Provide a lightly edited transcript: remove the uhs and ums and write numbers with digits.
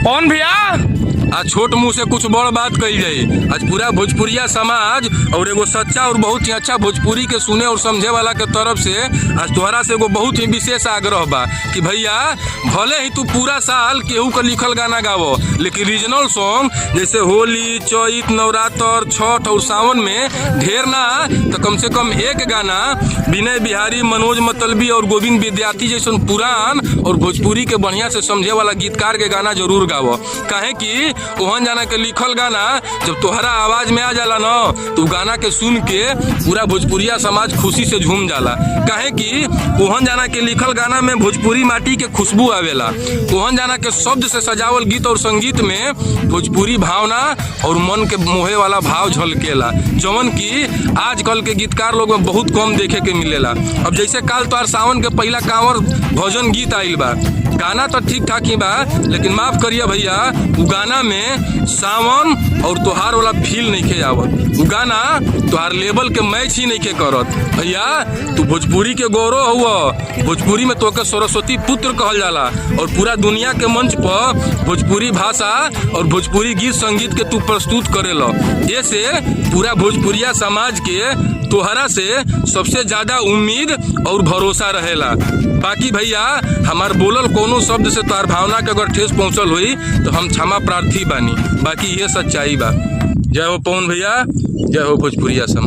कौन भैया? आज छोट मुंह से कुछ बड़ बात कही जाई। आज पूरा भोजपुरिया समाज और एगो सच्चा और बहुत ही अच्छा भोजपुरी के सुने और समझे वाला के तरफ से आज तोहरा से एगो बहुत ही विशेष आग्रह बा कि भैया भले ही तू पूरा साल केहू का लिखल गाना गावो, लेकिन रीजनल सॉन्ग जैसे होली, चैत, नवरात्र, छठ और सावन में ढेर ना तो कम से कम एक गाना विनय बिहारी, मनोज मतलबी और गोविंद विद्यार्थी जैसे पुरान और भोजपुरी के बढ़िया से समझे वाला गीतकार के गाना जरूर गावो। काहे कि ओहन जाना के लिखल गाना जब तोहरा आवाज में आ जाला न तो गाना के सुन के पूरा भोजपुरिया समाज खुशी से झूम जाला। काहे कि ओहन जाना के लिखल गाना में भोजपुरी माटी के खुशबू आवेला। ओहन जाना के शब्द से सजावल गीत और संगीत में भोजपुरी भावना और मन के मोहे वाला भाव झलकेला, जवन की आजकल के गीतकार लोग में बहुत कम देखे के मिलेला। अब जैसे काल तोहर सावन के पहला कांवर भजन गीत आइल बा, गाना तो ठीक ठाक ही बा, लेकिन माफ करिए भैया उ गाना में सावन और तोहार वाला फील नहीं खे आवत। उ गाना तोहार लेवल के मैच ही नहीं खे करत। भैया तू भोजपुरी के गौरव हुआ, भोजपुरी में तोके सरस्वती पुत्र कहल जाला और पूरा दुनिया के मंच पर भोजपुरी भाषा और भोजपुरी गीत संगीत के तू प्रस्तुत करेला। ऐसे पूरा भोजपुरिया समाज के तोहरा से सबसे ज्यादा उम्मीद और भरोसा रहेला। बाकी भैया हमार बोलल कोनो शब्द से तोहार भावना के अगर ठेस पहुंचल हुई तो हम क्षमा प्रार्थी बानी। बाकी ये सच्चाई बा। जय हो पवन भैया, जय हो भोजपुरिया समाज।